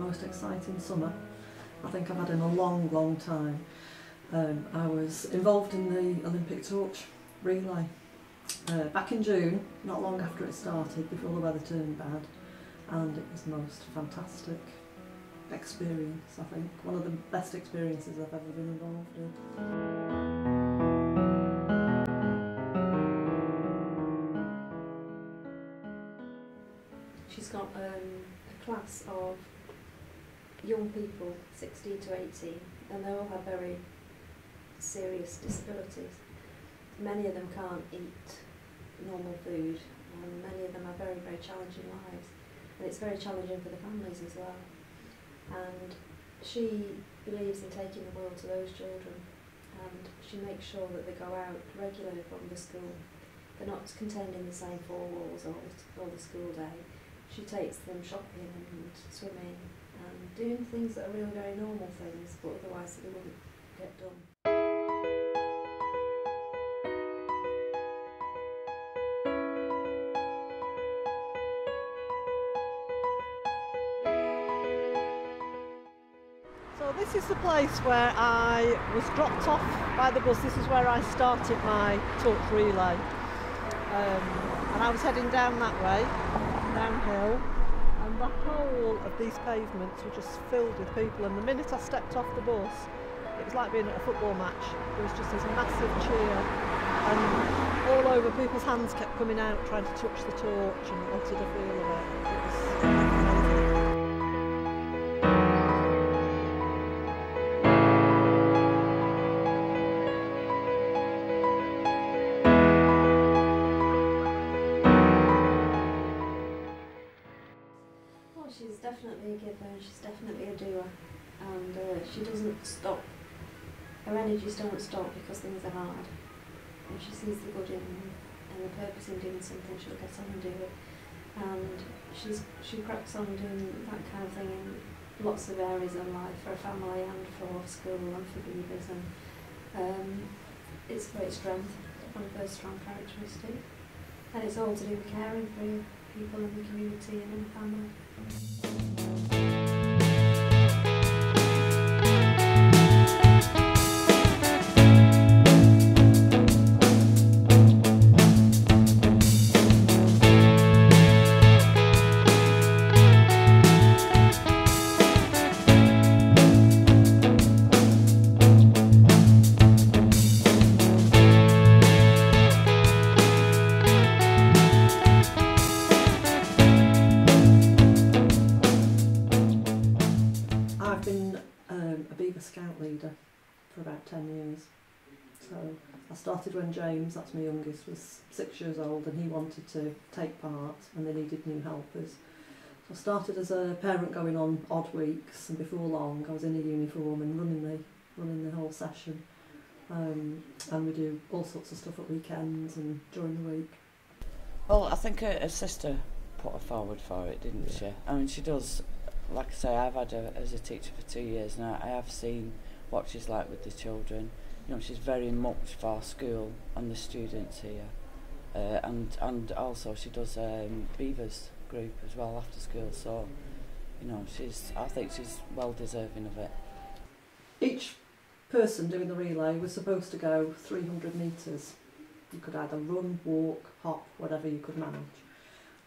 most exciting summer I think I've had in a long, long time. I was involved in the Olympic torch relay back in June, not long after it started, before the weather turned bad, and it was the most fantastic experience, I think. One of the best experiences I've ever been involved in. She's got a class of young people, 16 to 18, and they all have very serious disabilities. Many of them can't eat normal food, and many of them have very, very challenging lives. And it's very challenging for the families as well. And she believes in taking the world to those children, and she makes sure that they go out regularly from the school. They're not contained in the same four walls all the school day. She takes them shopping and swimming and doing things that are really very normal things, but otherwise they wouldn't get done. So this is the place where I was dropped off by the bus. This is where I started my torch relay. And I was heading down that way, downhill, and the whole of these pavements were just filled with people, and the minute I stepped off the bus it was like being at a football match. There was just this massive cheer, and all over people's hands kept coming out trying to touch the torch and wanted a feel of it. It was amazing. She's definitely a giver and she's definitely a doer, and she doesn't stop. Her energies don't stop because things are hard. If she sees the good in and the purpose in doing something, she'll get on and do it. And she cracks on doing that kind of thing in lots of areas of life, for a family and for school and for beavers. And it's a great strength, one of those strong characteristics. And it's all to do with caring for people in the community and in the family. Scout leader for about 10 years. So I started when James, that's my youngest, was 6 years old, and he wanted to take part and they needed new helpers. So I started as a parent going on odd weeks, and before long I was in a uniform and running the whole session. And we do all sorts of stuff at weekends and during the week. Well, I think her sister put her forward for it, didn't she? I mean, she does. Like I say, I've had her as a teacher for 2 years now. I have seen what she's like with the children. You know, she's very much for school and the students here. And also she does Beavers group as well after school. So, you know, I think she's well deserving of it. Each person doing the relay was supposed to go 300 metres. You could either run, walk, hop, whatever you could manage.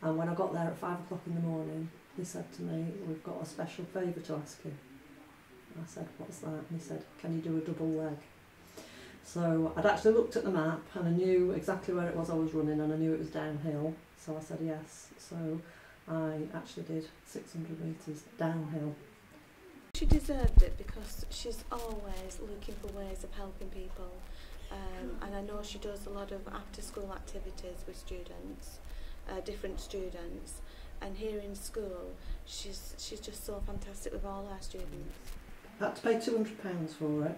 And when I got there at 5 o'clock in the morning, he said to me, "We've got a special favour to ask you." I said, "What's that?" And he said, "Can you do a double leg?" So I'd actually looked at the map and I knew exactly where it was I was running, and I knew it was downhill. So I said yes. So I actually did 600 metres downhill. She deserved it because she's always looking for ways of helping people. And I know she does a lot of after-school activities with students, different students. And here in school, she's just so fantastic with all our students. I had to pay £200 for it,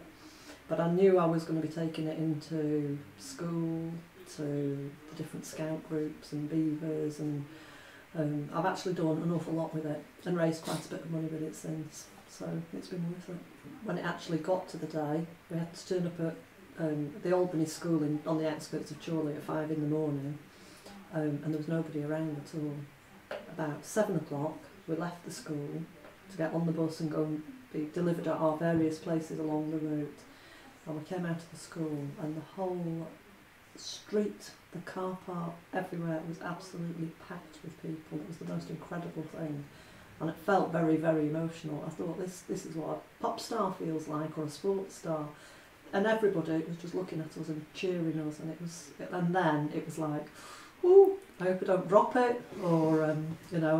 but I knew I was going to be taking it into school, to the different scout groups and beavers, and I've actually done an awful lot with it and raised quite a bit of money with it since, so it's been worth it. When it actually got to the day, we had to turn up at the Albany school on the outskirts of Chorley at 5 in the morning, and there was nobody around at all. About 7 o'clock we left the school to get on the bus and go and be delivered at our various places along the route. And we came out of the school and the whole street, the car park, everywhere was absolutely packed with people. It was the most incredible thing. And it felt very, very emotional. I thought, this is what a pop star feels like, or a sports star. And everybody was just looking at us and cheering us, and then it was like, ooh, I hope I don't drop it, or I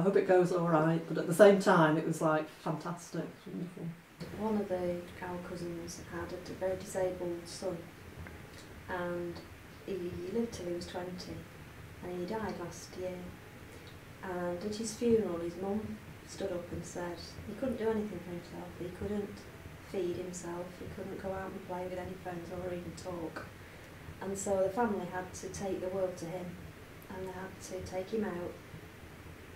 hope it goes all right. But at the same time, it was like fantastic, wonderful. One of our cousins had a very disabled son, and he lived till he was 20, and he died last year. And at his funeral, his mum stood up and said he couldn't do anything for himself. He couldn't feed himself, he couldn't go out and play with any friends or even talk. And so the family had to take the world to him, and they had to take him out,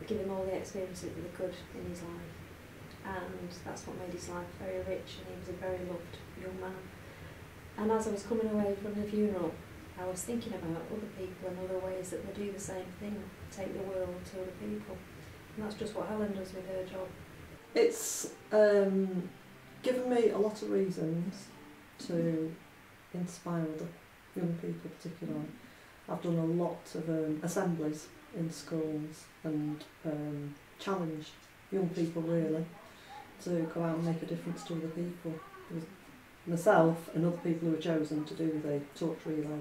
give him all the experiences that they could in his life. And that's what made his life very rich, and he was a very loved young man. And as I was coming away from the funeral, I was thinking about other people and other ways that they do the same thing, take the world to other people. And that's just what Helen does with her job. It's given me a lot of reasons to inspire the young people particularly. I've done a lot of assemblies in schools and challenged young people really to go out and make a difference to other people. Myself and other people who were chosen to do the torch relay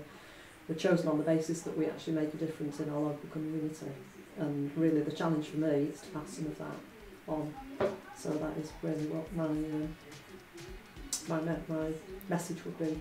were chosen on the basis that we actually make a difference in our local community, and really the challenge for me is to pass some of that on. So that is really what my message would be.